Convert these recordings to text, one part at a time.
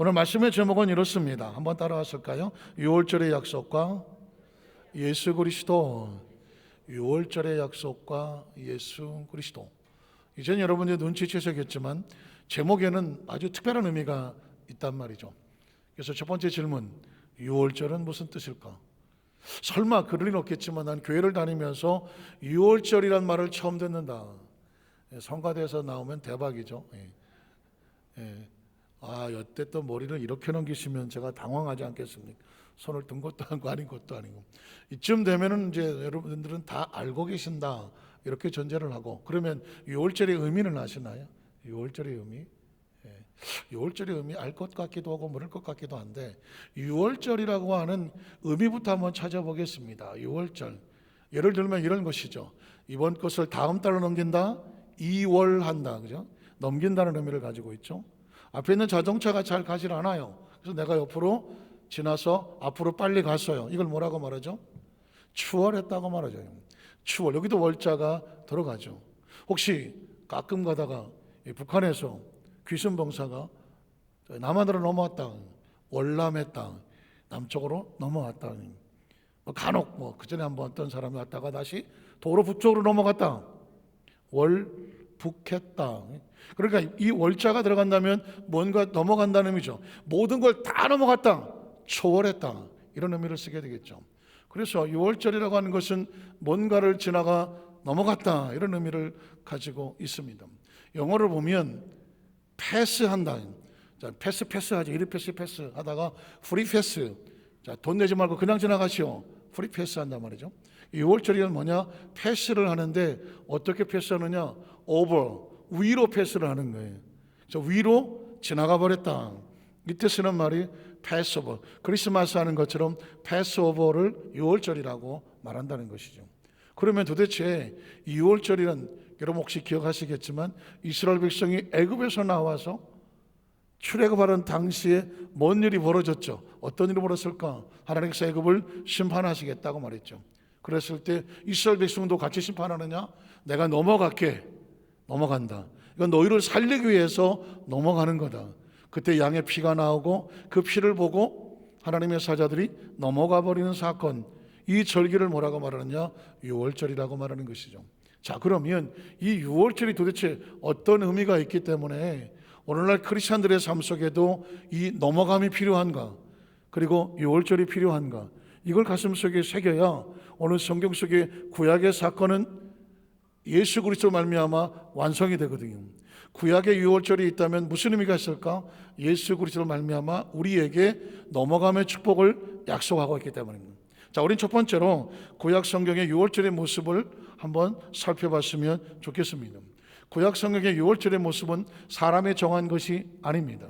오늘 말씀의 제목은 이렇습니다. 한번 따라하실까요? 6월절의 약속과 예수 그리스도. 6월절의 약속과 예수 그리스도. 이전 여러분들이 눈치채셨겠지만 제목에는 아주 특별한 의미가 있단 말이죠. 그래서 첫 번째 질문, 6월절은 무슨 뜻일까? 설마 그럴 리는 없겠지만 난 교회를 다니면서 6월절이란 말을 처음 듣는다. 성가대에서 나오면 대박이죠. 여태 또 머리를 이렇게 넘기시면 제가 당황하지 않겠습니까? 손을 든 것도 아니고 아닌 것도 아니고. 이쯤 되면은 이제 여러분들은 다 알고 계신다 이렇게 전제를 하고, 그러면 6월절의 의미는 아시나요? 6월절의 의미? 6월절의 의미 알 것 같기도 하고 모를 것 같기도 한데, 6월절이라고 하는 의미부터 한번 찾아보겠습니다. 6월절, 예를 들면 이런 것이죠. 이번 것을 다음 달로 넘긴다, 2월한다, 그죠? 넘긴다는 의미를 가지고 있죠. 앞에 있는 자동차가 잘 가질 않아요. 그래서 내가 옆으로 지나서 앞으로 빨리 갔어요. 이걸 뭐라고 말하죠? 추월했다고 말하죠. 추월, 여기도 월자가 들어가죠. 혹시 가끔 가다가 북한에서 귀순봉사가 남한으로 넘어왔다, 월남의 땅 남쪽으로 넘어왔다, 간혹 그전에 한번 어떤 사람이 왔다가 다시 도로 북쪽으로 넘어갔다, 월북했다. 그러니까 이 월자가 들어간다면 뭔가 넘어간다는 의미죠. 모든 걸 다 넘어갔다, 초월했다, 이런 의미를 쓰게 되겠죠. 그래서 6월절이라고 하는 것은 뭔가를 지나가 넘어갔다, 이런 의미를 가지고 있습니다. 영어를 보면 패스한다. 자, 패스하지. 이리 패스 하다가 프리 패스. 자, 돈 내지 말고 그냥 지나가시오. 프리 패스 한단 말이죠. 6월절이는 뭐냐? 패스를 하는데 어떻게 패스하느냐? 오버, 위로 패스를 하는 거예요. 그래서 위로 지나가 버렸다. 이때 쓰는 말이 패스오버. 크리스마스 하는 것처럼 패스오버를 6월절이라고 말한다는 것이죠. 그러면 도대체 6월절이란, 여러분 혹시 기억하시겠지만 이스라엘 백성이 애굽에서 나와서 출애굽하는 당시에 뭔 일이 벌어졌죠? 어떤 일이 벌어졌을까? 하나님께서 애굽을 심판하시겠다고 말했죠. 그랬을 때 이스라엘 백성도 같이 심판하느냐? 내가 넘어갈게. 넘어간다. 이건 너희를 살리기 위해서 넘어가는 거다. 그때 양의 피가 나오고 그 피를 보고 하나님의 사자들이 넘어가 버리는 사건, 이 절기를 뭐라고 말하느냐? 6월절이라고 말하는 것이죠. 자, 그러면 이 6월절이 도대체 어떤 의미가 있기 때문에 오늘날 크리스찬들의 삶 속에도 이 넘어감이 필요한가, 그리고 6월절이 필요한가, 이걸 가슴속에 새겨야 오늘 성경 속의 구약의 사건은 예수 그리스도 말미암아 완성이 되거든요. 구약의 6월절이 있다면 무슨 의미가 있을까? 예수 그리스도 말미암아 우리에게 넘어감의 축복을 약속하고 있기 때문입니다. 자, 우린 첫 번째로 구약 성경의 6월절의 모습을 한번 살펴봤으면 좋겠습니다. 구약 성경의 6월절의 모습은 사람이 정한 것이 아닙니다.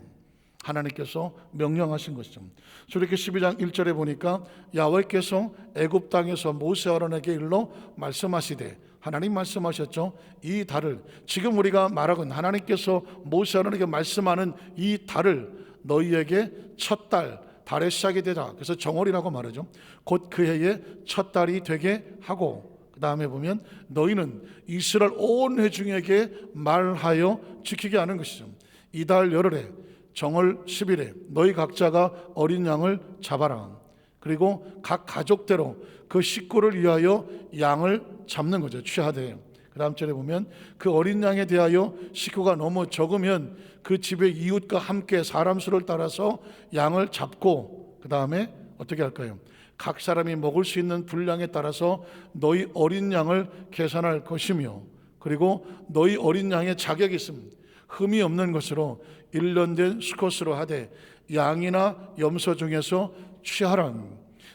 하나님께서 명령하신 것이죠. 출애굽기 12장 1절에 보니까 야훼께서 애굽 땅에서 모세 아론에게 일러 말씀하시되, 하나님 말씀하셨죠. 이 달을, 지금 우리가 말하건 하나님께서 모세 아론에게 말씀하는 이 달을 너희에게 첫 달, 달의 시작이 되자. 그래서 정월이라고 말하죠. 곧 그 해의 첫 달이 되게 하고, 그 다음에 보면 너희는 이스라엘 온 회중에게 말하여 지키게 하는 것이죠. 이달 열흘에 정월 10일에 너희 각자가 어린 양을 잡아라. 그리고 각 가족대로 그 식구를 위하여 양을 잡는 거죠. 취하되. 그 다음 절에 보면 그 어린 양에 대하여 식구가 너무 적으면 그 집의 이웃과 함께 사람 수를 따라서 양을 잡고, 그 다음에 어떻게 할까요? 각 사람이 먹을 수 있는 분량에 따라서 너희 어린 양을 계산할 것이며, 그리고 너희 어린 양의 자격이 있습니다. 흠이 없는 것으로 1년 된 수컷으로 하되 양이나 염소 중에서 취하라.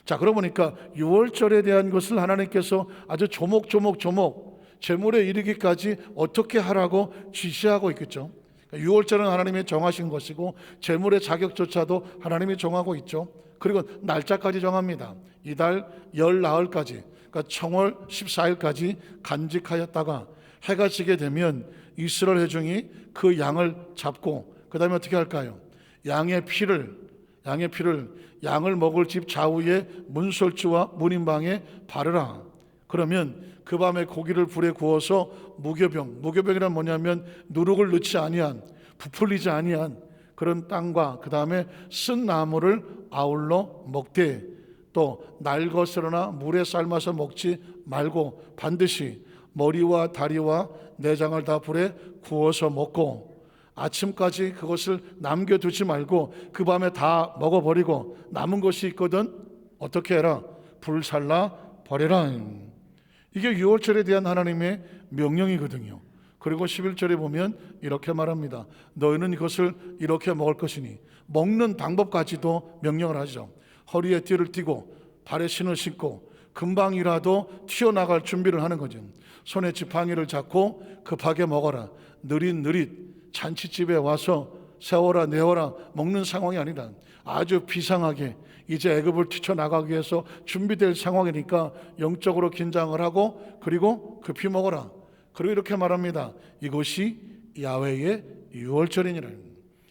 자, 그러고 보니까 6월절에 대한 것을 하나님께서 아주 조목조목 제물에 이르기까지 어떻게 하라고 지시하고 있겠죠. 6월절은 하나님이 정하신 것이고 제물의 자격조차도 하나님이 정하고 있죠. 그리고 날짜까지 정합니다. 이달 열 나흘까지, 그러니까 청월 14일까지 간직하였다가 해가 지게 되면 이스라엘 회중이 그 양을 잡고, 그 다음에 어떻게 할까요? 양의 피를 양을 먹을 집 좌우에 문설주와 문인방에 바르라. 그러면 그 밤에 고기를 불에 구워서 무교병이란 뭐냐면 누룩을 넣지 아니한, 부풀리지 아니한 그런 땅과 그 다음에 쓴 나무를 아울러 먹되 또 날 것으로나 물에 삶아서 먹지 말고 반드시 머리와 다리와 내장을 다 불에 구워서 먹고 아침까지 그것을 남겨두지 말고 그 밤에 다 먹어버리고 남은 것이 있거든 어떻게 해라? 불살라 버려라. 이게 유월절에 대한 하나님의 명령이거든요. 그리고 11절에 보면 이렇게 말합니다. 너희는 이것을 이렇게 먹을 것이니 먹는 방법까지도 명령을 하죠. 허리에 띠를 띠고 발에 신을 신고 금방이라도 튀어나갈 준비를 하는 거죠. 손에 지팡이를 잡고 급하게 먹어라. 느릿느릿 잔치집에 와서 세워라 내어라 먹는 상황이 아니라 아주 비상하게 이제 애굽을 뛰쳐나가기 위해서 준비될 상황이니까 영적으로 긴장을 하고 그리고 급히 먹어라. 그리고 이렇게 말합니다. 이것이 야훼의 유월절이니라.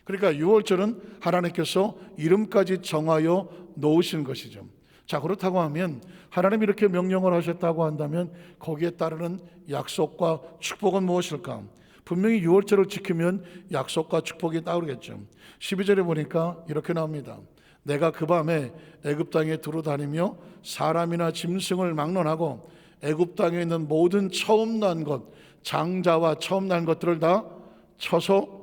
그러니까 유월절은 하나님께서 이름까지 정하여 놓으신 것이죠. 자, 그렇다고 하면 하나님이 이렇게 명령을 하셨다고 한다면 거기에 따르는 약속과 축복은 무엇일까? 분명히 유월절을 지키면 약속과 축복이 따르겠죠. 12절에 보니까 이렇게 나옵니다. 내가 그 밤에 애굽 땅에 두루다니며 사람이나 짐승을 막론하고 애굽 땅에 있는 모든 처음 난 것, 장자와 처음 난 것들을 다 쳐서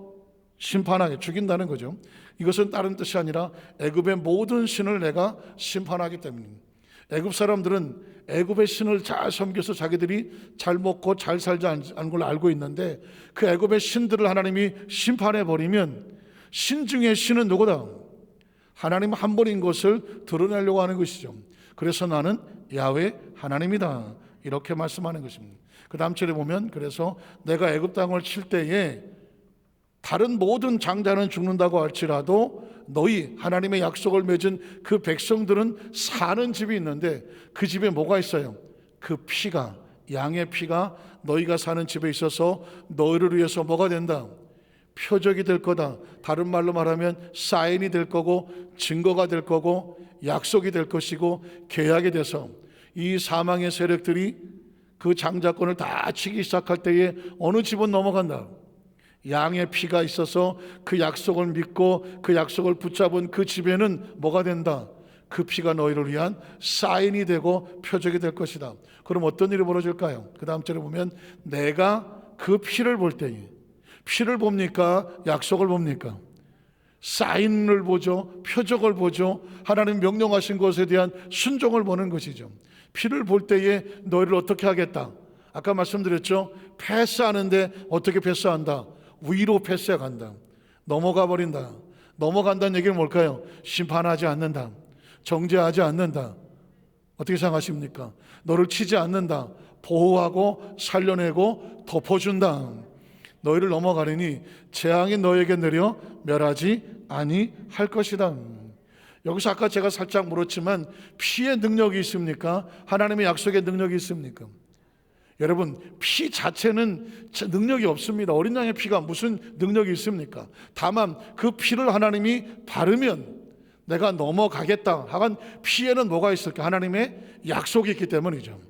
심판하게 죽인다는 거죠. 이것은 다른 뜻이 아니라 애굽의 모든 신을 내가 심판하기 때문입니다. 애굽 사람들은 애굽의 신을 잘 섬겨서 자기들이 잘 먹고 잘 살지 않은 걸 알고 있는데 그 애굽의 신들을 하나님이 심판해 버리면 신 중에 신은 누구다? 하나님 한 분인 것을 드러내려고 하는 것이죠. 그래서 나는 야훼 하나님이다 이렇게 말씀하는 것입니다. 그 다음 절에 보면 그래서 내가 애굽 땅을 칠 때에 다른 모든 장자는 죽는다고 할지라도 너희 하나님의 약속을 맺은 그 백성들은 사는 집이 있는데 그 집에 뭐가 있어요? 그 피가 양의 피가 너희가 사는 집에 있어서 너희를 위해서 뭐가 된다? 표적이 될 거다. 다른 말로 말하면 사인이 될 거고 증거가 될 거고 약속이 될 것이고 계약이 돼서 이 사망의 세력들이 그 장자권을 다 치기 시작할 때에 어느 집은 넘어간다. 양의 피가 있어서 그 약속을 믿고 그 약속을 붙잡은 그 집에는 뭐가 된다? 그 피가 너희를 위한 사인이 되고 표적이 될 것이다. 그럼 어떤 일이 벌어질까요? 그 다음 절에 보면 내가 그 피를 볼 때에 피를 봅니까? 약속을 봅니까? 사인을 보죠. 표적을 보죠. 하나님 명령하신 것에 대한 순종을 보는 것이죠. 피를 볼 때에 너희를 어떻게 하겠다? 아까 말씀드렸죠. 패스하는데 어떻게 패스한다? 위로 패스해 간다. 넘어가 버린다. 넘어간다는 얘기는 뭘까요? 심판하지 않는다. 정죄하지 않는다. 어떻게 생각하십니까? 너를 치지 않는다. 보호하고 살려내고 덮어준다. 너희를 넘어가리니 재앙이 너에게 내려 멸하지 아니할 것이다. 여기서 아까 제가 살짝 물었지만 피의 능력이 있습니까? 하나님의 약속의 능력이 있습니까? 여러분, 피 자체는 능력이 없습니다. 어린 양의 피가 무슨 능력이 있습니까? 다만 그 피를 하나님이 바르면 내가 넘어가겠다 하간 피에는 뭐가 있을까? 하나님의 약속이 있기 때문이죠.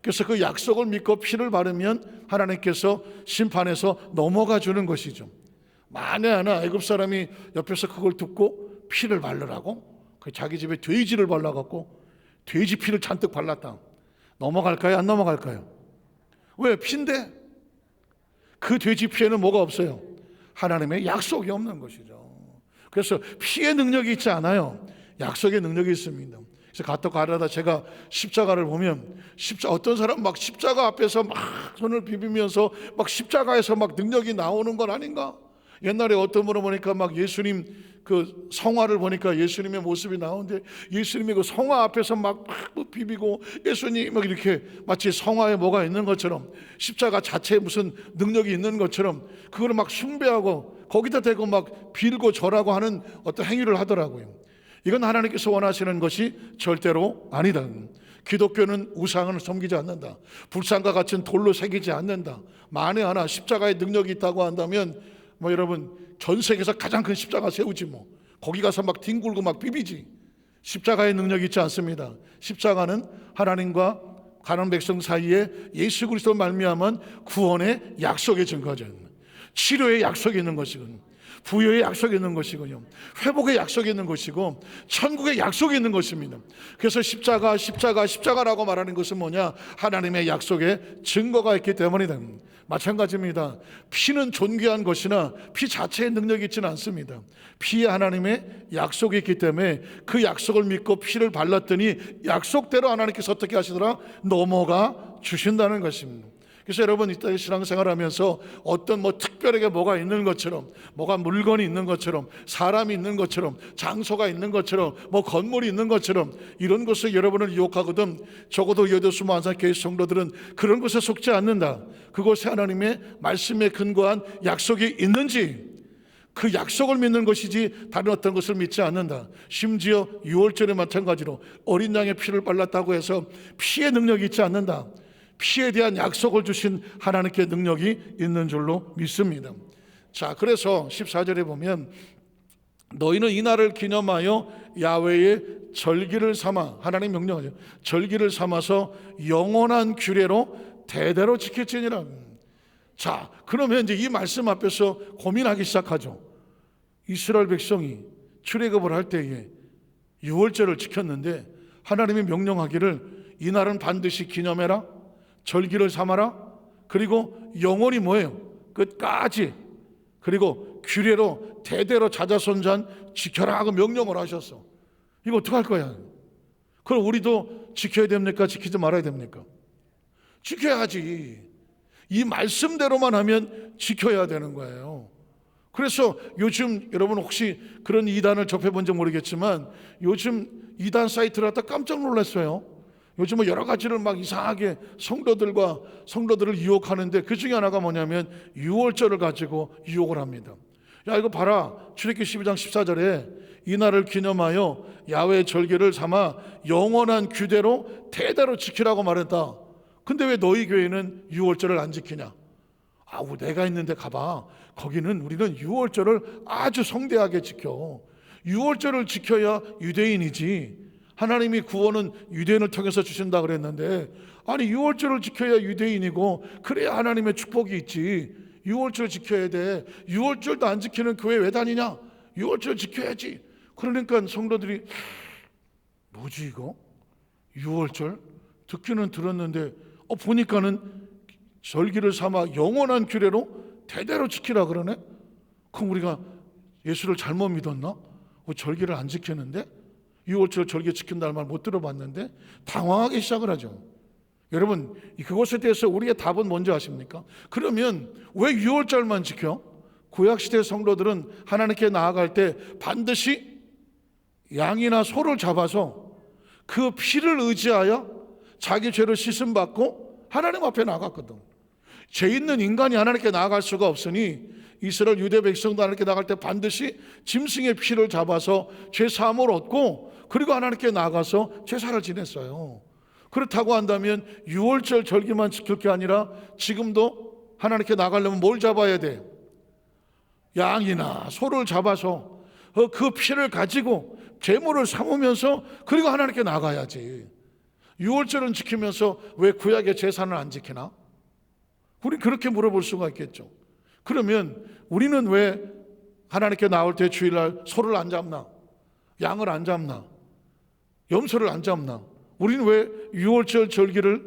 그래서 그 약속을 믿고 피를 바르면 하나님께서 심판에서 넘어가 주는 것이죠. 만에 하나 애굽 사람이 옆에서 그걸 듣고 피를 바르라고 자기 집에 돼지를 발라갖고 돼지 피를 잔뜩 발랐다. 넘어갈까요? 안 넘어갈까요? 왜? 피인데 그 돼지 피에는 뭐가 없어요? 하나님의 약속이 없는 것이죠. 그래서 피의 능력이 있지 않아요. 약속의 능력이 있습니다. 그래서 가또 가려다 제가 십자가를 보면 어떤 사람 막 십자가 앞에서 막 손을 비비면서 막 십자가에서 막 능력이 나오는 건 아닌가? 옛날에 어떤 분을 보니까 막 예수님 그 성화를 보니까 예수님의 모습이 나오는데 예수님이 그 성화 앞에서 막 비비고 예수님 막 이렇게 마치 성화에 뭐가 있는 것처럼 십자가 자체에 무슨 능력이 있는 것처럼 그거를 막 숭배하고 거기다 대고 막 빌고 절하고 하는 어떤 행위를 하더라고요. 이건 하나님께서 원하시는 것이 절대로 아니다. 기독교는 우상을 섬기지 않는다. 불상과 같은 돌로 새기지 않는다. 만에 하나 십자가의 능력이 있다고 한다면 뭐 여러분 전 세계에서 가장 큰 십자가 세우지 뭐 거기 가서 막 뒹굴고 막 비비지. 십자가의 능력이 있지 않습니다. 십자가는 하나님과 가난한 백성 사이에 예수 그리스도 말미암은 구원의 약속의 증거죠. 치료의 약속이 있는 것이군. 부여의 약속이 있는 것이고요, 회복의 약속이 있는 것이고, 천국의 약속이 있는 것입니다. 그래서 십자가라고 말하는 것은 뭐냐? 하나님의 약속의 증거가 있기 때문이다. 마찬가지입니다. 피는 존귀한 것이나 피 자체의 능력이 있지는 않습니다. 피에 하나님의 약속이 있기 때문에 그 약속을 믿고 피를 발랐더니 약속대로 하나님께서 어떻게 하시더라? 넘어가 주신다는 것입니다. 그래서 여러분, 이따 신앙생활하면서 어떤 특별하게 뭐가 있는 것처럼, 뭐가 물건이 있는 것처럼, 사람이 있는 것처럼, 장소가 있는 것처럼, 건물이 있는 것처럼 이런 것을 여러분을 유혹하거든. 적어도 여도수 만상교회 성도들은 그런 것에 속지 않는다. 그것이 하나님의 말씀에 근거한 약속이 있는지, 그 약속을 믿는 것이지 다른 어떤 것을 믿지 않는다. 심지어 유월절에 마찬가지로 어린 양의 피를 발랐다고 해서 피의 능력이 있지 않는다. 피에 대한 약속을 주신 하나님께 능력이 있는 줄로 믿습니다. 자, 그래서 14절에 보면 너희는 이 날을 기념하여 야훼의 절기를 삼아, 하나님 명령하죠. 절기를 삼아서 영원한 규례로 대대로 지킬지니라. 자, 그러면 이제 이 말씀 앞에서 고민하기 시작하죠. 이스라엘 백성이 출애굽을 할 때에 유월절을 지켰는데 하나님이 명령하기를 이 날은 반드시 기념해라, 절기를 삼아라, 그리고 영원히 뭐예요? 끝까지, 그리고 규례로 대대로 자자손전 지켜라 하고 명령을 하셨어. 이거 어떡할 거야? 그럼 우리도 지켜야 됩니까? 지키지 말아야 됩니까? 지켜야지. 이 말씀대로만 하면 지켜야 되는 거예요. 그래서 요즘 여러분 혹시 그런 이단을 접해본지 모르겠지만 요즘 이단 사이트를 갖다 깜짝 놀랐어요. 요즘은 여러 가지를 막 이상하게 성도들을 유혹하는데 그 중에 하나가 뭐냐면 유월절을 가지고 유혹을 합니다. 야, 이거 봐라. 출애굽기 12장 14절에 이 날을 기념하여 야훼의 절기를 삼아 영원한 규례로 대대로 지키라고 말했다. 근데 왜 너희 교회는 유월절을 안 지키냐? 내가 있는데 가봐. 거기는 우리는 유월절을 아주 성대하게 지켜. 유월절을 지켜야 유대인이지. 하나님이 구원은 유대인을 통해서 주신다 그랬는데, 아니 유월절을 지켜야 유대인이고 그래야 하나님의 축복이 있지. 유월절 지켜야 돼. 유월절도 안 지키는 교회 왜 다니냐? 유월절 지켜야지. 그러니까 성도들이 뭐지 이거? 유월절? 듣기는 들었는데 보니까는 절기를 삼아 영원한 규례로 대대로 지키라 그러네? 그럼 우리가 예수를 잘못 믿었나? 절기를 안 지키는데? 유월절 절기 지킨다는 말 못 들어봤는데 당황하기 시작을 하죠. 여러분, 그것에 대해서 우리의 답은 뭔지 아십니까? 그러면 왜 유월절만 지켜? 구약시대 성도들은 하나님께 나아갈 때 반드시 양이나 소를 잡아서 그 피를 의지하여 자기 죄를 씻음받고 하나님 앞에 나갔거든. 죄 있는 인간이 하나님께 나아갈 수가 없으니 이스라엘 유대 백성도 하나님께 나갈 때 반드시 짐승의 피를 잡아서 죄 사함을 얻고 그리고 하나님께 나가서 제사를 지냈어요. 그렇다고 한다면 유월절 절기만 지킬 게 아니라 지금도 하나님께 나가려면 뭘 잡아야 돼? 양이나 소를 잡아서 그 피를 가지고 제물을 삼으면서 그리고 하나님께 나가야지. 유월절은 지키면서 왜 구약의 제사는 안 지키나? 우리 그렇게 물어볼 수가 있겠죠. 그러면 우리는 왜 하나님께 나올 때 주일날 소를 안 잡나? 양을 안 잡나? 염소를 안 잡나? 우리는 왜 유월절 절기를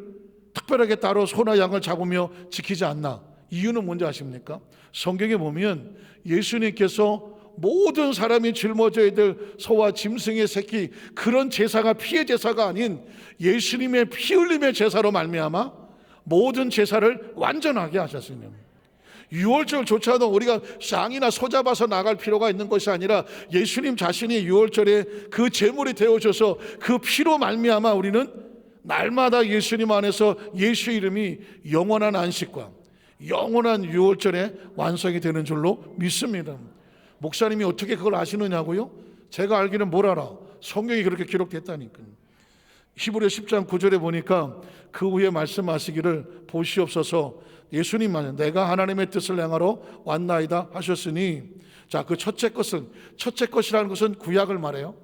특별하게 따로 소나 양을 잡으며 지키지 않나? 이유는 뭔지 아십니까? 성경에 보면 예수님께서 모든 사람이 짊어져야 될 소와 짐승의 새끼, 그런 제사가 피의 제사가 아닌 예수님의 피 흘림의 제사로 말미암아 모든 제사를 완전하게 하셨습니다. 유월절조차도 우리가 쌍이나 소 잡아서 나갈 필요가 있는 것이 아니라 예수님 자신이 유월절에 그 제물이 되어줘서 그 피로 말미암아 우리는 날마다 예수님 안에서 예수 이름이 영원한 안식과 영원한 유월절에 완성이 되는 줄로 믿습니다. 목사님이 어떻게 그걸 아시느냐고요? 제가 알기는 뭘 알아? 성경이 그렇게 기록됐다니까요. 히브리 10장 9절에 보니까 그 후에 말씀하시기를 보시옵소서 예수님만 내가 하나님의 뜻을 행하러 왔나이다 하셨으니, 자, 그 첫째 것이라는 것은 구약을 말해요.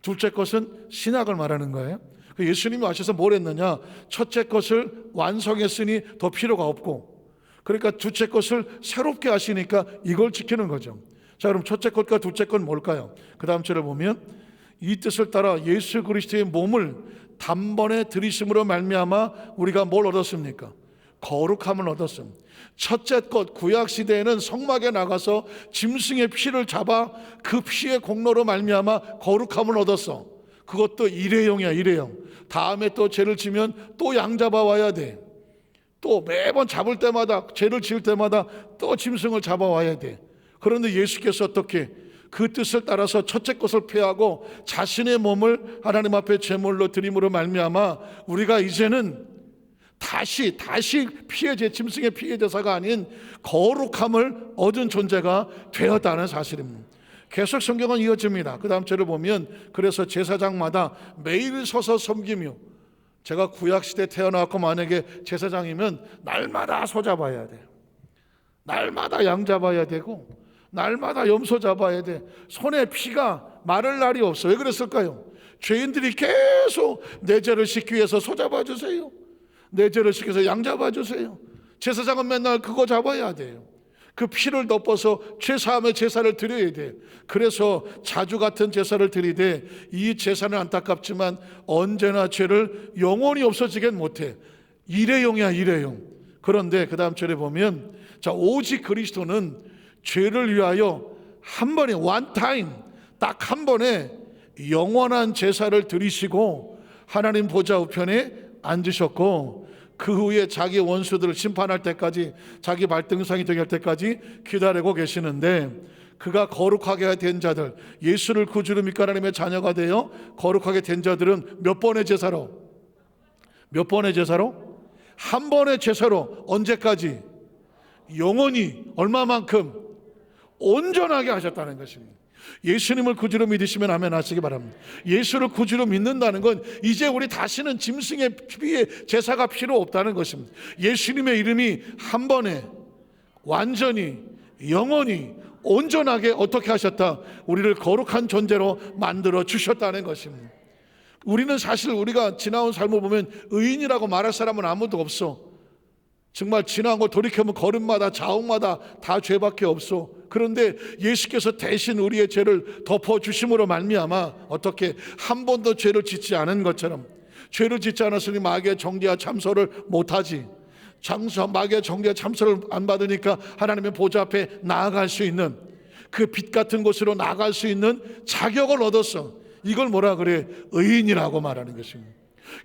둘째 것은 신약을 말하는 거예요. 예수님이 와셔서 뭘 했느냐? 첫째 것을 완성했으니 더 필요가 없고, 그러니까 둘째 것을 새롭게 하시니까 이걸 지키는 거죠. 자, 그럼 첫째 것과 둘째 건 뭘까요? 그 다음 절을 보면 이 뜻을 따라 예수 그리스도의 몸을 단번에 들이심으로 말미암아 우리가 뭘 얻었습니까? 거룩함을 얻었습니다. 첫째 것, 구약 시대에는 성막에 나가서 짐승의 피를 잡아 그 피의 공로로 말미암아 거룩함을 얻었어. 그것도 일회용이야, 일회용. 다음에 또 죄를 지면 또 양 잡아와야 돼. 또 매번 잡을 때마다, 죄를 지을 때마다 또 짐승을 잡아와야 돼. 그런데 예수께서 어떻게 그 뜻을 따라서 첫째 것을 폐하고 자신의 몸을 하나님 앞에 제물로 드림으로 말미암아 우리가 이제는 다시 피해제, 짐승의 피해제사가 아닌 거룩함을 얻은 존재가 되었다는 사실입니다. 계속 성경은 이어집니다. 그 다음 절을 보면 그래서 제사장마다 매일 서서 섬기며, 제가 구약시대 태어나고 만약에 제사장이면 날마다 소 잡아야 돼요. 날마다 양 잡아야 되고 날마다 염소 잡아야 돼. 손에 피가 마를 날이 없어. 왜 그랬을까요? 죄인들이 계속 내 죄를 씻기 위해서 소 잡아주세요, 내 죄를 씻기 위해서 양 잡아주세요. 제사장은 맨날 그거 잡아야 돼요. 그 피를 덮어서 죄사함의 제사를 드려야 돼요. 그래서 자주 같은 제사를 드리되 이 제사는 안타깝지만 언제나 죄를 영원히 없어지게 못해. 일회용이야, 일회용. 그런데 그 다음 절에 보면 자, 오직 그리스도는 죄를 위하여 한 번에 one time, 딱 한 번에 영원한 제사를 드리시고 하나님 보좌 우편에 앉으셨고 그 후에 자기 원수들을 심판할 때까지, 자기 발등상이 되게 할 때까지 기다리고 계시는데, 그가 거룩하게 된 자들, 예수를 구주로 믿고 하나님의 자녀가 되어 거룩하게 된 자들은 몇 번의 제사로? 몇 번의 제사로? 한 번의 제사로. 언제까지? 영원히. 얼마만큼? 온전하게 하셨다는 것입니다. 예수님을 구주로 믿으시면 아멘 하시기 바랍니다. 예수를 구주로 믿는다는 건 이제 우리 다시는 짐승의 피에 제사가 필요 없다는 것입니다. 예수님의 이름이 한 번에 완전히 영원히 온전하게 어떻게 하셨다? 우리를 거룩한 존재로 만들어 주셨다는 것입니다. 우리는 사실 우리가 지나온 삶을 보면 의인이라고 말할 사람은 아무도 없어. 정말 지나온 거 돌이켜보면 걸음마다 자옥마다 다 죄밖에 없어. 그런데 예수께서 대신 우리의 죄를 덮어주심으로 말미암아 어떻게 한 번도 죄를 짓지 않은 것처럼, 죄를 짓지 않았으니 마귀의 정죄와 참소를 못하지. 마귀의 정죄와 참소를 안 받으니까 하나님의 보좌 앞에 나아갈 수 있는, 그 빛 같은 곳으로 나아갈 수 있는 자격을 얻었어. 이걸 뭐라 그래? 의인이라고 말하는 것입니다.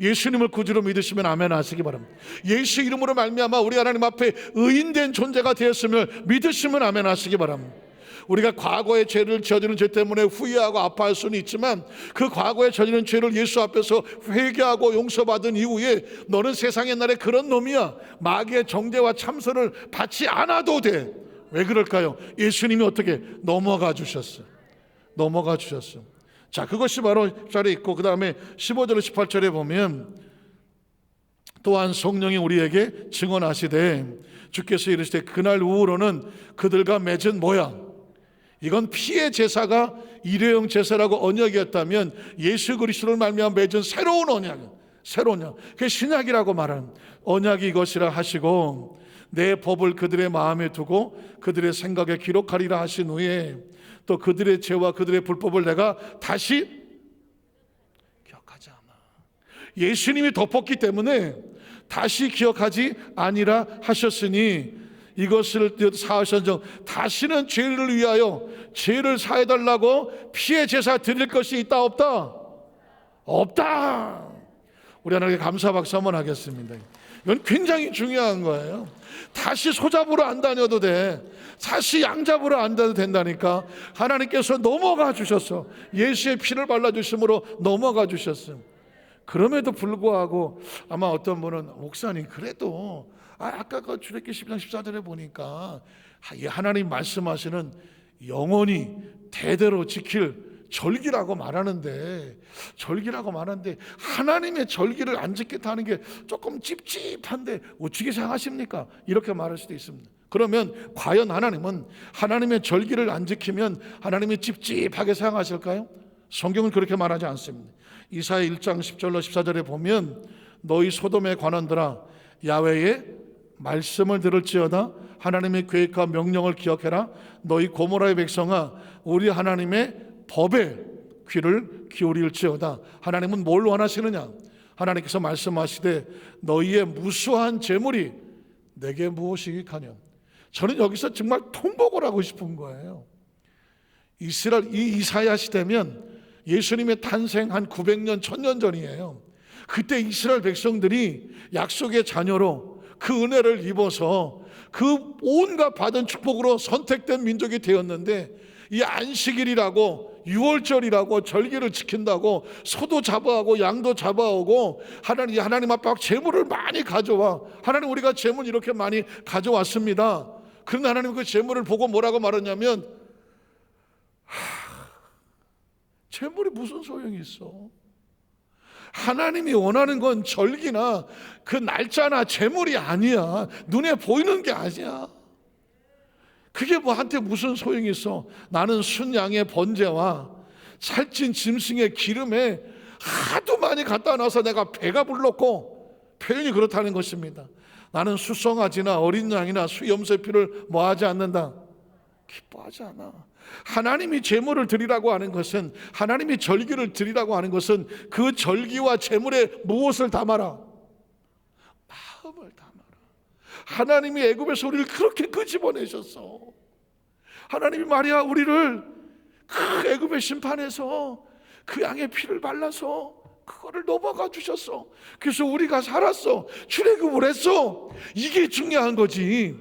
예수님을 구주로 믿으시면 아멘 하시기 바랍니다. 예수 이름으로 말미암아 우리 하나님 앞에 의인된 존재가 되었음을 믿으시면 아멘 하시기 바랍니다. 우리가 과거의 죄를 저지른 죄 때문에 후회하고 아파할 수는 있지만 그 과거에 저지른 죄를 예수 앞에서 회개하고 용서받은 이후에 너는 세상의 날에 그런 놈이야, 마귀의 정죄와 참소를 받지 않아도 돼. 왜 그럴까요? 예수님이 어떻게 넘어가 주셨어. 넘어가 주셨어. 자, 그것이 바로 10절에 있고 그 다음에 15절 18절에 보면 또한 성령이 우리에게 증언하시되 주께서 이르시되 그날 오후로는 그들과 맺은 뭐야? 이건 피의 제사가 일회용 제사라고 언약이었다면 예수 그리스도를 말미암아 맺은 새로운 언약, 새로운 언약, 그게 신약이라고 말하는 언약이 이것이라 하시고 내 법을 그들의 마음에 두고 그들의 생각에 기록하리라 하신 후에 또 그들의 죄와 그들의 불법을 내가 다시 기억하지 않아. 예수님이 덮었기 때문에 다시 기억하지 아니라 하셨으니 이것을 사하셨정 다시는 죄를 위하여 죄를 사해달라고 피의 제사 드릴 것이 있다 없다? 없다. 우리 하나님께 감사 박수 한번 하겠습니다. 이건 굉장히 중요한 거예요. 다시 소 잡으러 안 다녀도 돼. 다시 양 잡으러 안 다녀도 된다니까. 하나님께서 넘어가 주셨어. 예수의 피를 발라주심으로 넘어가 주셨어. 그럼에도 불구하고 아마 어떤 분은 목사님 그래도 아까 그 출애굽기 10장 14절에 보니까 하나님 말씀하시는 영원히 대대로 지킬 절기라고 말하는데 하나님의 절기를 안 지켰다는 게 조금 찝찝한데 어떻게 생각하십니까? 이렇게 말할 수도 있습니다. 그러면 과연 하나님은 하나님의 절기를 안 지키면 하나님이 찝찝하게 생각하실까요? 성경은 그렇게 말하지 않습니다. 이사야 1장 10절로 14절에 보면 너희 소돔의 관원들아 야훼의 말씀을 들을지어다 하나님의 계획과 명령을 기억해라. 너희 고모라의 백성아, 우리 하나님의 법에 귀를 기울일지어다. 하나님은 뭘 원하시느냐? 하나님께서 말씀하시되 너희의 무수한 재물이 내게 무엇이익하냐. 저는 여기서 정말 통곡을 하고 싶은 거예요. 이스라엘 이 이사야 시대면 예수님의 탄생 한 900년 1000년 전이에요. 그때 이스라엘 백성들이 약속의 자녀로 그 은혜를 입어서 그 온갖 받은 축복으로 선택된 민족이 되었는데, 이 안식일이라고 유월절이라고 절기를 지킨다고 소도 잡아오고 양도 잡아오고 하나님 앞에 재물을 많이 가져와. 하나님, 우리가 재물 이렇게 많이 가져왔습니다. 그런데 하나님 그 재물을 보고 뭐라고 말하냐면, 재물이 무슨 소용이 있어? 하나님이 원하는 건 절기나 그 날짜나 재물이 아니야. 눈에 보이는 게 아니야. 그게 뭐한테 무슨 소용이 있어? 나는 순양의 번제와 살찐 짐승의 기름에 하도 많이 갖다 놔서 내가 배가 불렀고, 표현이 그렇다는 것입니다. 나는 수송아지나 어린 양이나 수염새 피를 뭐하지 않는다? 기뻐하지 않아. 하나님이 제물을 드리라고 하는 것은, 하나님이 절기를 드리라고 하는 것은 그 절기와 제물에 무엇을 담아라? 마음을 담아라. 하나님이 애굽에서 우리를 그렇게 끄집어내셨어. 하나님이 말이야, 우리를 그 애굽의 심판에서 그 양의 피를 발라서 그거를 넘어가 주셨어. 그래서 우리가 살았어. 출애굽을 했어. 이게 중요한 거지.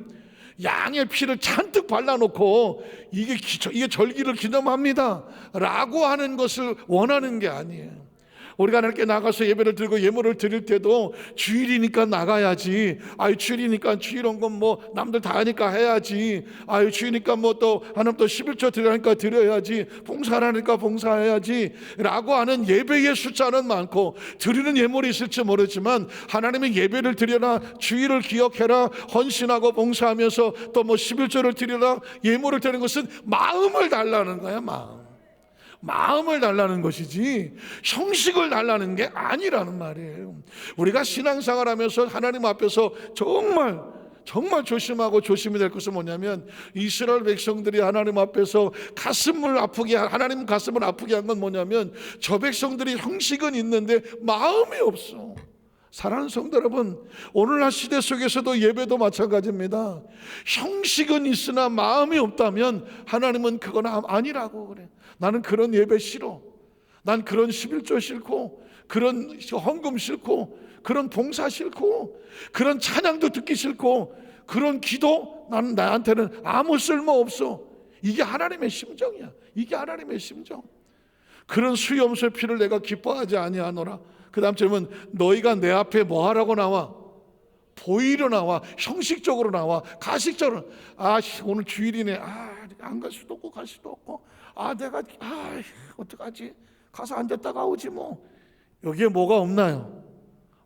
양의 피를 잔뜩 발라놓고 이게 절기를 기념합니다 라고 하는 것을 원하는 게 아니에요. 우리가 하나님께 나가서 예배를 드리고 예물을 드릴 때도 주일이니까 나가야지. 주일이니까 주일 온 건 뭐 남들 다 하니까 해야지. 주일이니까 뭐 또 하나님 또 11조 드리라니까 드려야지. 봉사하니까 봉사해야지 라고 하는 예배의 숫자는 많고, 드리는 예물이 있을지 모르지만 하나님의 예배를 드려라, 주일을 기억해라, 헌신하고 봉사하면서 또 뭐 11조를 드려라, 예물을 드리는 것은 마음을 달라는 거야. 마음을 달라는 것이지 형식을 달라는 게 아니라는 말이에요. 우리가 신앙생활 하면서 하나님 앞에서 정말 조심하고 조심이 될 것은 뭐냐면, 이스라엘 백성들이 하나님 앞에서 하나님 가슴을 아프게 한 건 뭐냐면, 저 백성들이 형식은 있는데 마음이 없어. 사랑하는 성도 여러분, 오늘날 시대 속에서도 예배도 마찬가지입니다. 형식은 있으나 마음이 없다면 하나님은 그건 아니라고 그래. 나는 그런 예배 싫어. 난 그런 11조 싫고, 그런 헌금 싫고, 그런 봉사 싫고, 그런 찬양도 듣기 싫고, 그런 기도 나한테는 아무 쓸모 없어. 이게 하나님의 심정이야. 이게 하나님의 심정. 그런 수염새 피를 내가 기뻐하지 아니하노라. 그 다음 질문, 너희가 내 앞에 뭐 하라고 나와? 보이려 나와. 형식적으로 나와. 가식적으로. 오늘 주일이네. 안 갈 수도 없고 갈 수도 없고. 내가 어떡하지? 가서 앉았다가 오지 뭐. 여기에 뭐가 없나요?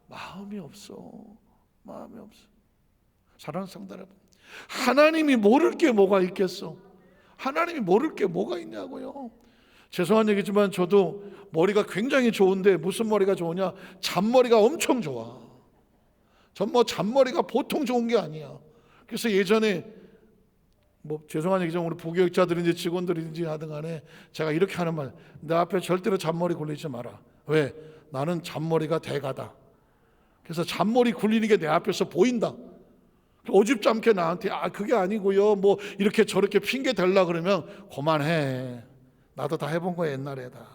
마음이 없어. 마음이 없어. 사랑하는 성도 여러분, 하나님이 모를 게 뭐가 있겠어? 하나님이 모를 게 뭐가 있냐고요. 죄송한 얘기지만 저도 머리가 굉장히 좋은데, 무슨 머리가 좋으냐? 잔머리가 엄청 좋아. 전 잔머리가 보통 좋은 게 아니야. 그래서 예전에 죄송한 얘기지만 우리 부교육자들인지 직원들인지 하든 간에 제가 이렇게 하는 말, 내 앞에 절대로 잔머리 굴리지 마라. 왜? 나는 잔머리가 대가다. 그래서 잔머리 굴리는 게 내 앞에서 보인다. 오집지 않게 나한테 그게 아니고요 이렇게 저렇게 핑계 대려고 그러면 그만해. 나도 다 해본 거야, 옛날에 다.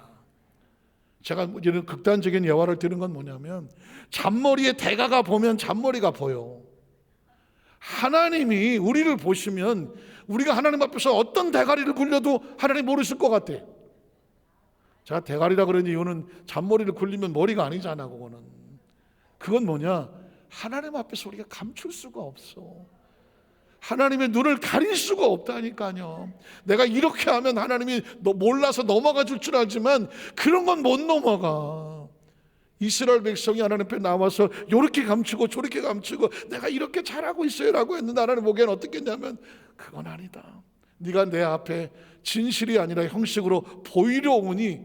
제가 이런 극단적인 예화를 드는 건 뭐냐면, 잔머리에 대가가 보면 잔머리가 보여. 하나님이 우리를 보시면 우리가 하나님 앞에서 어떤 대가리를 굴려도 하나님 모르실 것 같아. 제가 대가리라 그런 이유는 잔머리를 굴리면 머리가 아니잖아. 그건 뭐냐? 하나님 앞에서 우리가 감출 수가 없어. 하나님의 눈을 가릴 수가 없다니까요. 내가 이렇게 하면 하나님이 몰라서 넘어가 줄 줄 알지만 그런 건 못 넘어가. 이스라엘 백성이 하나님 앞에 나와서 이렇게 감추고 저렇게 감추고 내가 이렇게 잘하고 있어요 라고 했는데, 하나님 보기엔 어떻게 했냐면, 그건 아니다. 네가 내 앞에 진실이 아니라 형식으로 보이려 오니,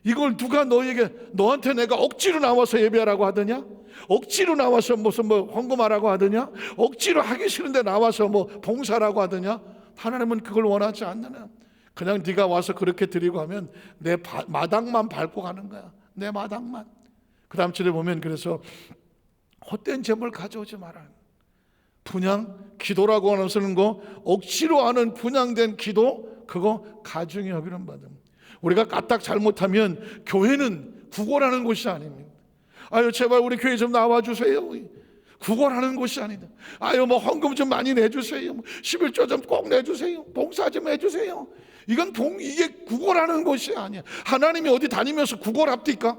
이걸 누가 너한테 내가 억지로 나와서 예배하라고 하더냐? 억지로 나와서 무슨 헌금하라고 하더냐? 억지로 하기 싫은데 나와서 봉사라고 하더냐? 하나님은 그걸 원하지 않느냐? 그냥 네가 와서 그렇게 드리고 하면 내 마당만 밟고 가는 거야. 내 마당만. 그 다음 절에 보면 그래서 헛된 재물 가져오지 마라. 분양, 기도라고 하는 쓰는 거, 억지로 하는 분양된 기도, 그거 가중히 여기는 받음. 우리가 까딱 잘못하면 교회는 구걸하는 곳이 아닙니다. 아유 제발 우리 교회 좀 나와주세요. 구걸하는 곳이 아니다. 아유 헌금 좀 많이 내주세요. 11조 좀 꼭 내주세요. 봉사 좀 해주세요. 이게 구걸하는 곳이 아니야. 하나님이 어디 다니면서 구걸합니까?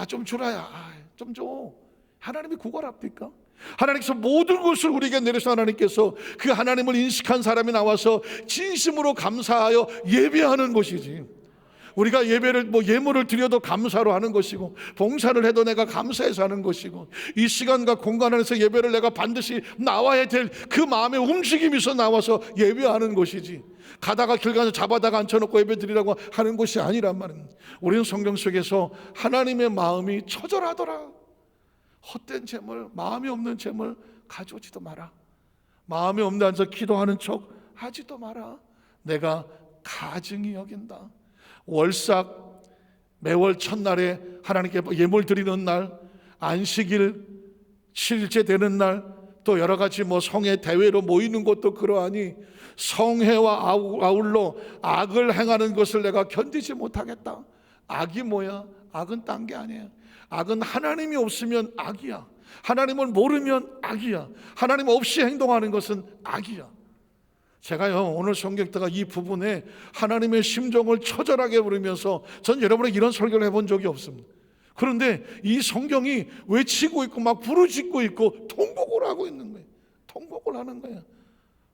좀 주라야. 좀 줘. 하나님이 구걸합니까? 하나님께서 모든 것을 우리에게 내려서 하나님께서 그 하나님을 인식한 사람이 나와서 진심으로 감사하여 예배하는 것이지. 우리가 예배를 예물을 드려도 감사로 하는 것이고, 봉사를 해도 내가 감사해서 하는 것이고, 이 시간과 공간 안에서 예배를 내가 반드시 나와야 될 그 마음의 움직임이 있어 나와서 예배하는 것이지, 가다가 길 가서 잡아다가 앉혀놓고 예배 드리라고 하는 것이 아니란 말입니다. 우리는 성경 속에서 하나님의 마음이 처절하더라. 헛된 재물, 마음이 없는 재물 가져오지도 마라. 마음이 없는 앉아 기도하는 척 하지도 마라. 내가 가증히 여긴다. 월삭 매월 첫날에 하나님께 예물 드리는 날, 안식일 7일째 되는 날, 또 여러 가지 성회 대회로 모이는 것도 그러하니 성회와 아울러 악을 행하는 것을 내가 견디지 못하겠다. 악이 뭐야? 악은 딴 게 아니에요. 악은 하나님이 없으면 악이야. 하나님을 모르면 악이야. 하나님 없이 행동하는 것은 악이야. 제가요 오늘 성경 읽다가 이 부분에 하나님의 심정을 처절하게 부르면서 전 여러분에게 이런 설교를 해본 적이 없습니다. 그런데 이 성경이 외치고 있고 막 부르짖고 있고 통곡을 하고 있는 거예요. 통곡을 하는 거예요.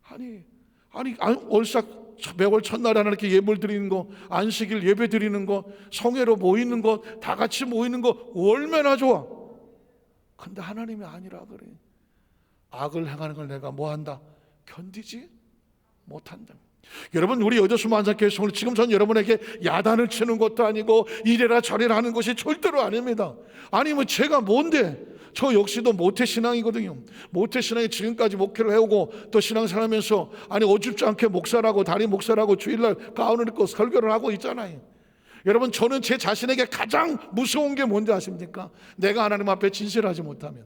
아니 월삭 매월 첫날에 하나님께 예물 드리는 거, 안식일 예배 드리는 거, 성회로 모이는 거, 다 같이 모이는 거 얼마나 좋아. 근데 하나님이 아니라 그래. 악을 행하는 걸 내가 뭐한다? 견디지 못한다. 여러분, 우리 여도수 만상교회 성을 지금 전 여러분에게 야단을 치는 것도 아니고 이래라 저래라 하는 것이 절대로 아닙니다. 아니면 제가 뭔데? 저 역시도 모태신앙이거든요. 모태신앙이 지금까지 목회를 해오고 또 신앙생활하면서 어줍지 않게 목사라고, 담임 목사라고 주일날 가운을 입고 설교를 하고 있잖아요. 여러분, 저는 제 자신에게 가장 무서운 게 뭔지 아십니까? 내가 하나님 앞에 진실하지 못하면,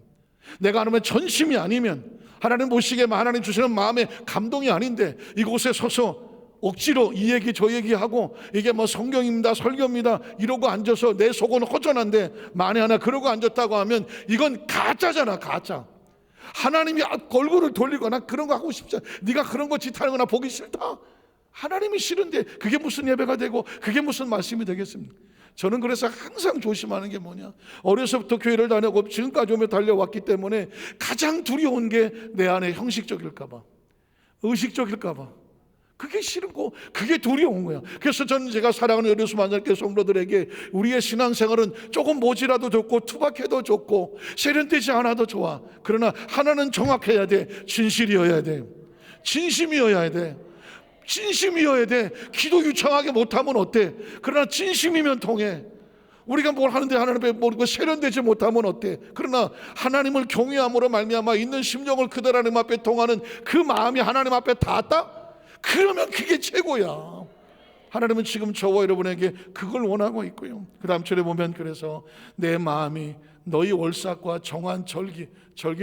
내가 하나님의 전심이 아니면, 하나님 보시기에만 하나님 주시는 마음의 감동이 아닌데 이곳에 서서 억지로 이 얘기 저 얘기하고 이게 성경입니다, 설교입니다 이러고 앉아서 내 속은 허전한데 만에 하나 그러고 앉았다고 하면 이건 가짜잖아, 가짜. 하나님이 얼굴을 돌리거나 그런 거 하고 싶지 않아. 네가 그런 거 짓하는 거나 보기 싫다. 하나님이 싫은데 그게 무슨 예배가 되고 그게 무슨 말씀이 되겠습니까? 저는 그래서 항상 조심하는 게 뭐냐, 어려서부터 교회를 다니고 지금까지 오며 달려왔기 때문에 가장 두려운 게 내 안에 형식적일까 봐, 의식적일까 봐, 그게 싫은 거, 그게 두려운 거야. 그래서 저는 제가 사랑하는 여리수 만장교회 성도들에게 우리의 신앙생활은 조금 모지라도 좋고 투박해도 좋고 세련되지 않아도 좋아. 그러나 하나는 정확해야 돼. 진실이어야 돼. 진심이어야 돼. 진심이어야 돼. 기도 유창하게 못하면 어때? 그러나 진심이면 통해. 우리가 뭘 하는데 하나님의 모르고 세련되지 못하면 어때? 그러나 하나님을 경외함으로 말미암아 있는 심령을 그대로 하나님 앞에 통하는 그 마음이 하나님 앞에 닿았다? 그러면 그게 최고야. 하나님은 지금 저와 여러분에게 그걸 원하고 있고요. 그 다음 절에 보면 그래서 내 마음이 너희 월삭과 정한 절기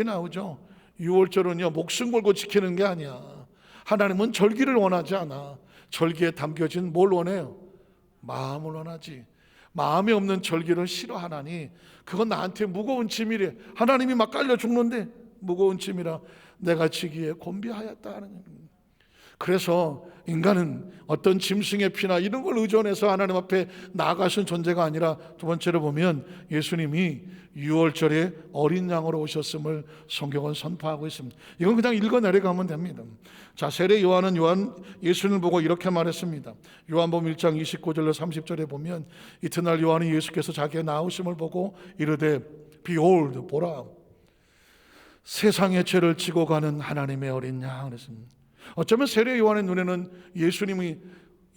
나오죠. 6월절은요 목숨 걸고 지키는 게 아니야. 하나님은 절기를 원하지 않아. 절기에 담겨진 뭘 원해요? 마음을 원하지. 마음이 없는 절기를 싫어하나니 그건 나한테 무거운 짐이래. 하나님이 막 깔려 죽는데 무거운 짐이라 내가 지기에 곤비하였다 하는 겁니다. 그래서 인간은 어떤 짐승의 피나 이런 걸 의존해서 하나님 앞에 나아가신 존재가 아니라, 두 번째로 보면 예수님이 6월절에 어린 양으로 오셨음을 성경은 선포하고 있습니다. 이건 그냥 읽어 내려가면 됩니다. 자, 세례 요한은 예수님을 보고 이렇게 말했습니다. 요한복음 1장 29절로 30절에 보면 이튿날 요한이 예수께서 자기의 나으심을 보고 이르되 Behold, 보라, 세상의 죄를 지고 가는 하나님의 어린 양 그랬습니다. 어쩌면 세례 요한의 눈에는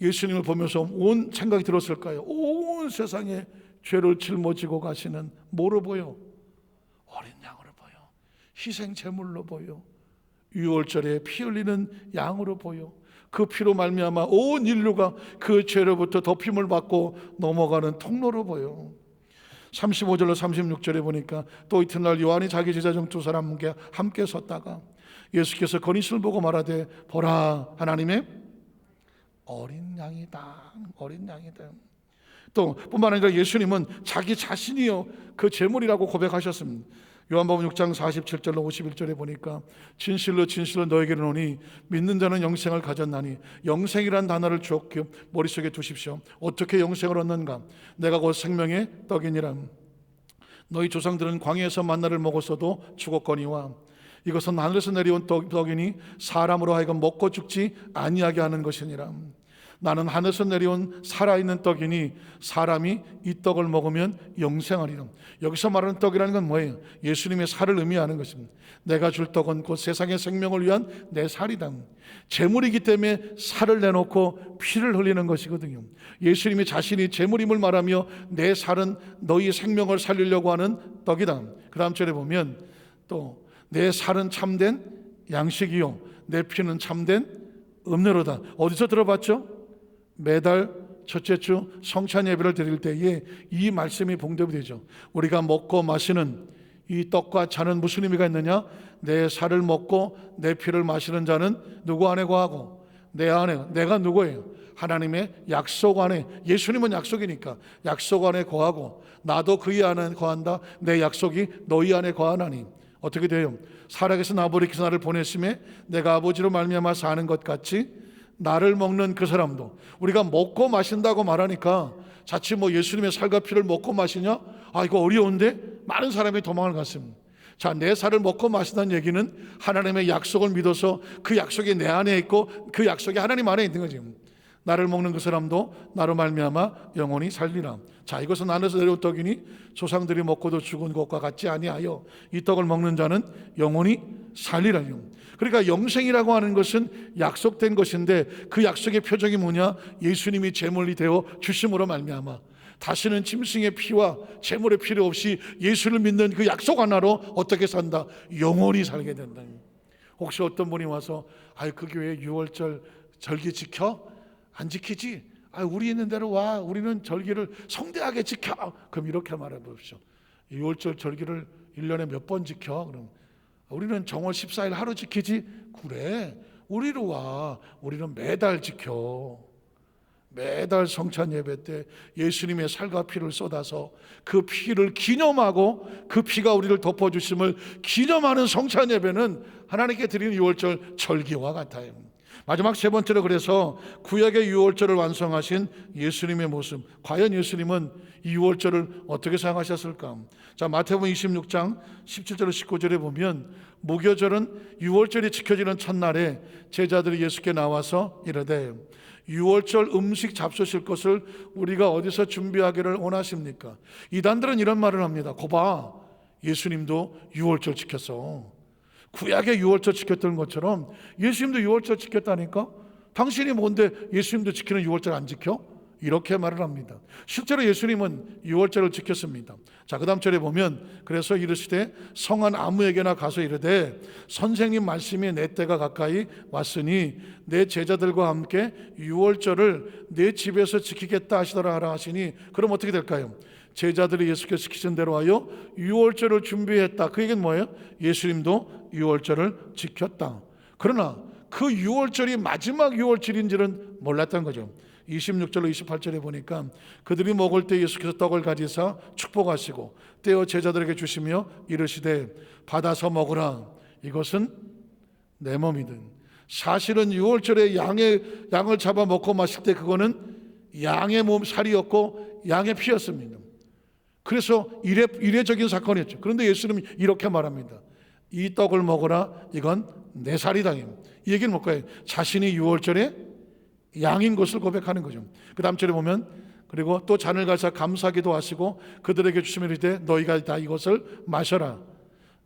예수님을 보면서 온 생각이 들었을까요? 온 세상에 죄를 짊어지고 가시는 뭐로 보여? 어린 양으로 보여. 희생 제물로 보여. 유월절에 피 흘리는 양으로 보여. 그 피로 말미암아 온 인류가 그 죄로부터 덮임을 받고 넘어가는 통로로 보여. 35절로 36절에 보니까 또 이튿날 요한이 자기 제자 중 두 사람과 함께 섰다가 예수께서 거니스를 보고 말하되 보라 하나님의 어린 양이다. 어린 양이다. 또 뿐만 아니라 예수님은 자기 자신이요 그 제물이라고 고백하셨습니다. 요한복음 6장 47절로 51절에 보니까 진실로 진실로 너에게 이르노니 믿는 자는 영생을 가졌나니, 영생이란 단어를 쭉 머릿속에 두십시오. 어떻게 영생을 얻는가? 내가 곧 생명의 떡이니라. 너희 조상들은 광야에서 만나를 먹었어도 죽었거니와 이것은 하늘에서 내려온 떡이니 사람으로 하여금 먹고 죽지 아니하게 하는 것이니라. 나는 하늘에서 내려온 살아있는 떡이니 사람이 이 떡을 먹으면 영생하리라. 여기서 말하는 떡이라는 건 뭐예요? 예수님의 살을 의미하는 것입니다. 내가 줄 떡은 곧 세상의 생명을 위한 내 살이다. 제물이기 때문에 살을 내놓고 피를 흘리는 것이거든요. 예수님이 자신이 제물임을 말하며 내 살은 너희 생명을 살리려고 하는 떡이다. 그 다음 절에 보면 또 내 살은 참된 양식이요 내 피는 참된 음료로다. 어디서 들어봤죠? 매달 첫째 주 성찬 예배를 드릴 때에 이 말씀이 봉독이 되죠. 우리가 먹고 마시는 이 떡과 잔은 무슨 의미가 있느냐? 내 살을 먹고 내 피를 마시는 자는 누구 안에 거하고 내 안에, 내가 누구예요? 하나님의 약속 안에. 예수님은 약속이니까 약속 안에 거하고 나도 그의 안에 거한다. 내 약속이 너희 안에 거하나니. 어떻게 돼요? 살아계신 아버지께서 나를 보내심에 내가 아버지로 말미암아 사는 것 같이 나를 먹는 그 사람도. 우리가 먹고 마신다고 말하니까 자칫 예수님의 살과 피를 먹고 마시냐? 이거 어려운데? 많은 사람이 도망을 갔습니다. 자, 내 살을 먹고 마신다는 얘기는 하나님의 약속을 믿어서 그 약속이 내 안에 있고 그 약속이 하나님 안에 있는 거지. 나를 먹는 그 사람도 나로 말미암아 영원히 살리라. 자, 이것은 하늘에서 내려온 떡이니 조상들이 먹고도 죽은 것과 같지 아니하여 이 떡을 먹는 자는 영원히 살리라요. 그러니까 영생이라고 하는 것은 약속된 것인데 그 약속의 표적이 뭐냐? 예수님이 제물이 되어 주심으로 말미암아 다시는 짐승의 피와 제물의 필요 없이 예수를 믿는 그 약속 하나로 어떻게 산다? 영원히 살게 된다. 혹시 어떤 분이 와서 그 교회 6월절 절기 지켜? 안 지키지? 우리 있는 대로 와. 우리는 절기를 성대하게 지켜. 그럼 이렇게 말해 보십시오. 6월절 절기를 1년에 몇 번 지켜? 그럼 우리는 정월 14일 하루 지키지? 그래, 우리로 와. 우리는 매달 지켜. 매달 성찬 예배 때 예수님의 살과 피를 쏟아서 그 피를 기념하고 그 피가 우리를 덮어주심을 기념하는 성찬 예배는 하나님께 드리는 6월절 절기와 같아요. 마지막 세 번째로, 그래서 구약의 6월절을 완성하신 예수님의 모습. 과연 예수님은 이 6월절을 어떻게 사용하셨을까? 자, 마태복음 26장 17절 19절에 보면 무교절은 6월절이 지켜지는 첫날에 제자들이 예수께 나와서 이르되 6월절 음식 잡수실 것을 우리가 어디서 준비하기를 원하십니까? 이단들은 이런 말을 합니다. 거봐, 예수님도 6월절 지켰어. 구약의 6월절 지켰던 것처럼 예수님도 6월절 지켰다니까? 당신이 뭔데 예수님도 지키는 6월절 안 지켜? 이렇게 말을 합니다. 실제로 예수님은 6월절을 지켰습니다. 자, 그 다음 절에 보면 그래서 이르시되 성한 아무에게나 가서 이르되 선생님 말씀이 내 때가 가까이 왔으니 내 제자들과 함께 6월절을 내 집에서 지키겠다 하시더라 하라 하시니, 그럼 어떻게 될까요? 제자들이 예수께서 시키신 대로 하여 6월절을 준비했다. 그 얘기는 뭐예요? 예수님도 6월절을 지켰다. 그러나 그 6월절이 마지막 6월절인지는 몰랐던 거죠. 26절로 28절에 보니까 그들이 먹을 때 예수께서 떡을 가지사 축복하시고 떼어 제자들에게 주시며 이르시되 받아서 먹으라. 이것은 내 몸이든. 사실은 6월절에 양을 잡아 먹고 마실 때 그거는 양의 몸 살이었고 양의 피였습니다. 그래서 이례적인 사건이었죠. 그런데 예수님은 이렇게 말합니다. 이 떡을 먹으라. 이건 내 살이다. 이 얘기는 뭘까요? 자신이 6월절에 양인 것을 고백하는 거죠. 그 다음 절에 보면 그리고 또 잔을 가사 감사기도 하시고 그들에게 주시며 이르되 너희가 다 이것을 마셔라.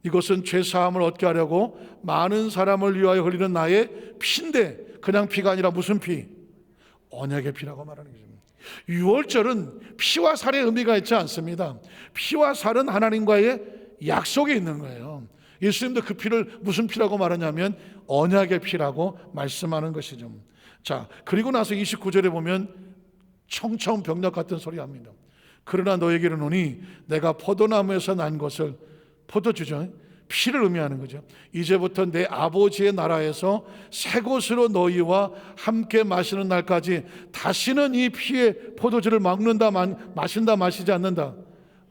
이것은 죄 사함을 얻게 하려고 많은 사람을 위하여 흘리는 나의 피인데, 그냥 피가 아니라 무슨 피? 언약의 피라고 말하는 거죠. 6월절은 피와 살의 의미가 있지 않습니다. 피와 살은 하나님과의 약속이 있는 거예요. 예수님도 그 피를 무슨 피라고 말하냐면 언약의 피라고 말씀하는 것이죠. 자, 그리고 나서 29절에 보면 청청병력 같은 소리 합니다. 그러나 너에게 이르노니 내가 포도나무에서 난 것을, 포도주죠, 피를 의미하는 거죠. 이제부터 내 아버지의 나라에서 새 곳으로 너희와 함께 마시는 날까지 다시는 이 피의 포도주를 마신다 마시지 않는다.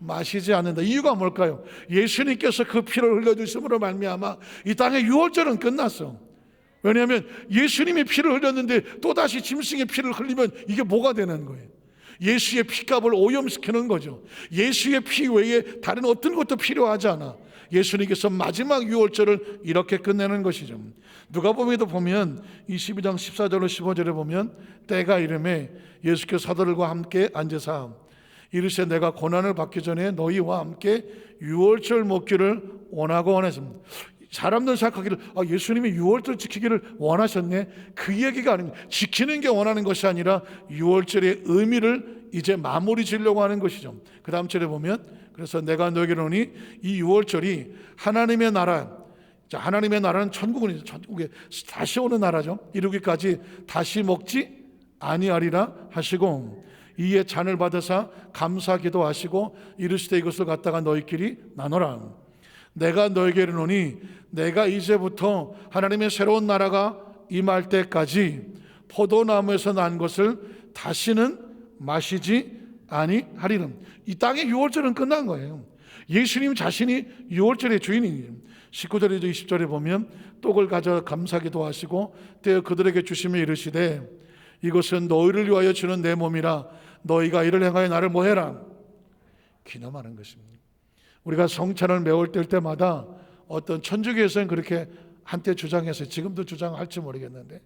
마시지 않는다. 이유가 뭘까요? 예수님께서 그 피를 흘려주심으로 말미암아 이 땅의 유월절은 끝났어. 왜냐하면 예수님이 피를 흘렸는데 또다시 짐승의 피를 흘리면 이게 뭐가 되는 거예요? 예수의 피값을 오염시키는 거죠. 예수의 피 외에 다른 어떤 것도 필요하지 않아. 예수님께서 마지막 유월절을 이렇게 끝내는 것이죠. 누가복음에도 보면 22장 14절로 15절에 보면 때가 이르매 예수께서 사도들과 함께 앉으사 이르시되 내가 고난을 받기 전에 너희와 함께 유월절 먹기를 원하고 원했습니다. 사람들 생각하기를 예수님이 유월절 지키기를 원하셨네. 그 얘기가 아닙니다. 지키는 게 원하는 것이 아니라 유월절의 의미를 이제 마무리 지으려고 하는 것이죠. 그 다음 절에 보면 그래서 내가 너에게 이르노니 이 유월절이 하나님의 나라, 자, 하나님의 나라는 천국은 천국에 다시 오는 나라죠. 이루기까지 다시 먹지 아니하리라 하시고 이에 잔을 받으사 감사 기도하시고 이르시되 이것을 갖다가 너희끼리 나눠라. 내가 너에게 이르노니 내가 이제부터 하나님의 새로운 나라가 임할 때까지 포도나무에서 난 것을 다시는 마시지 아니하리라. 이 땅의 유월절은 끝난 거예요. 예수님 자신이 유월절의 주인이에요. 19절에서 20절에 보면 떡을 가져 감사기도 하시고 떼어 그들에게 주시며 이르시되 이것은 너희를 위하여 주는 내 몸이라 너희가 이를 행하여 나를 뭐해라? 기념하는 것입니다. 우리가 성찬을 매월 뗄 때마다 어떤 천주교에서는 그렇게 한때 주장했어요. 지금도 주장할지 모르겠는데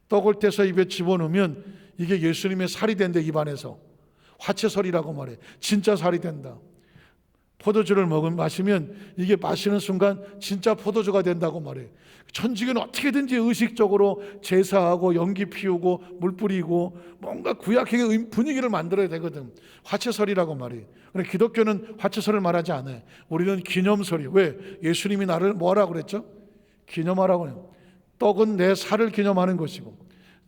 떡을 떼서 입에 집어넣으면 이게 예수님의 살이 된대. 입안에서 화채살이라고 말해. 진짜 살이 된다. 포도주를 마시면 이게 마시는 순간 진짜 포도주가 된다고 말해. 천주교는 어떻게든지 의식적으로 제사하고 연기 피우고 물 뿌리고 뭔가 구약의 분위기를 만들어야 되거든. 화채설이라고 말해. 그런데 기독교는 화채설을 말하지 않아요. 우리는 기념설이. 왜? 예수님이 나를 뭐하라고 그랬죠? 기념하라고 해요. 떡은 내 살을 기념하는 것이고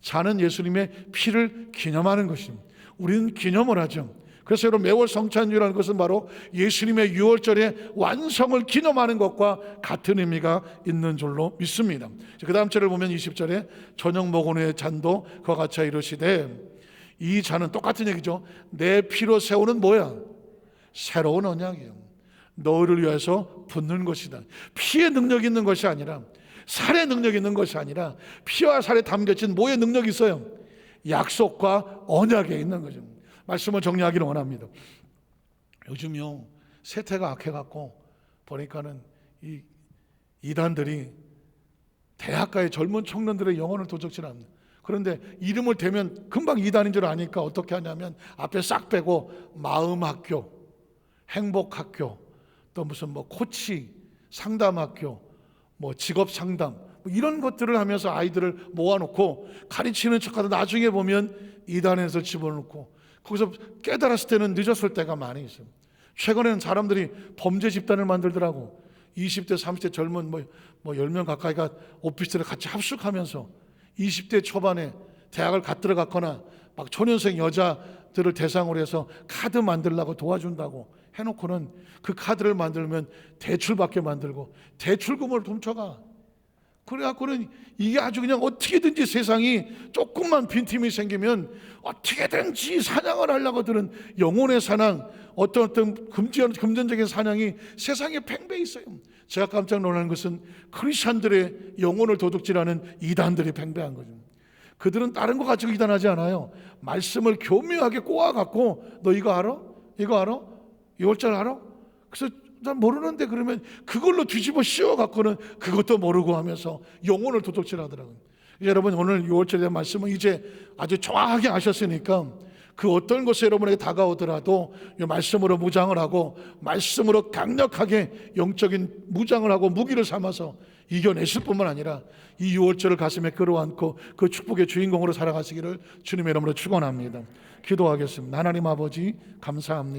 잔은 예수님의 피를 기념하는 것입니다. 우리는 기념을 하죠. 그래서 여러분 매월 성찬주라는 것은 바로 예수님의 유월절의 완성을 기념하는 것과 같은 의미가 있는 줄로 믿습니다. 그 다음 절을 보면 20절에 저녁 먹은 후에 잔도 그와 같이 이르시되 이 잔은 똑같은 얘기죠. 내 피로 세우는 뭐야? 새로운 언약이에요. 너희를 위해서 붓는 것이다. 피의 능력이 있는 것이 아니라 살의 능력이 있는 것이 아니라 피와 살에 담겨진 뭐의 능력이 있어요? 약속과 언약에 있는 거죠. 말씀을 정리하기를 원합니다. 요즘요 세태가 악해갖고 보니까는 이 이단들이 대학가의 젊은 청년들의 영혼을 도적질합니다. 그런데 이름을 대면 금방 이단인 줄 아니까 어떻게 하냐면 앞에 싹 빼고 마음학교, 행복학교, 또 무슨 뭐 코치, 상담학교, 뭐 직업상담 뭐 이런 것들을 하면서 아이들을 모아놓고 가르치는 척하다 나중에 보면 이단에서 집어넣고 거기서 깨달았을 때는 늦었을 때가 많이 있어요. 최근에는 사람들이 범죄 집단을 만들더라고. 20대 30대 젊은 뭐 10명 가까이가 오피스텔에 같이 합숙하면서 20대 초반에 대학을 갓 들어갔거나 막 초년생 여자들을 대상으로 해서 카드 만들려고 도와준다고 해놓고는 그 카드를 만들면 대출받게 만들고 대출금을 훔쳐가. 그래갖고는 이게 아주 그냥 어떻게든지 세상이 조금만 빈틈이 생기면 어떻게든지 사냥을 하려고 드는 영혼의 사냥, 어떤 금전적인 사냥이 세상에 팽배해 있어요. 제가 깜짝 놀라는 것은 크리스찬들의 영혼을 도둑질하는 이단들이 팽배한 거죠. 그들은 다른 거 가지고 이단하지 않아요. 말씀을 교묘하게 꼬아갖고 너 이거 알아? 이거 알아? 이월절 알아? 그래서 난 모르는데 그러면 그걸로 뒤집어 씌워갖고는 그것도 모르고 하면서 영혼을 도둑질하더라고요. 여러분 오늘 6월절에 대한 말씀은 이제 아주 정확하게 아셨으니까 그 어떤 것이 여러분에게 다가오더라도 이 말씀으로 무장을 하고 말씀으로 강력하게 영적인 무장을 하고 무기를 삼아서 이겨내실 뿐만 아니라 이 6월절을 가슴에 끌어안고 그 축복의 주인공으로 살아가시기를 주님의 이름으로 축원합니다. 기도하겠습니다. 하나님 아버지 감사합니다.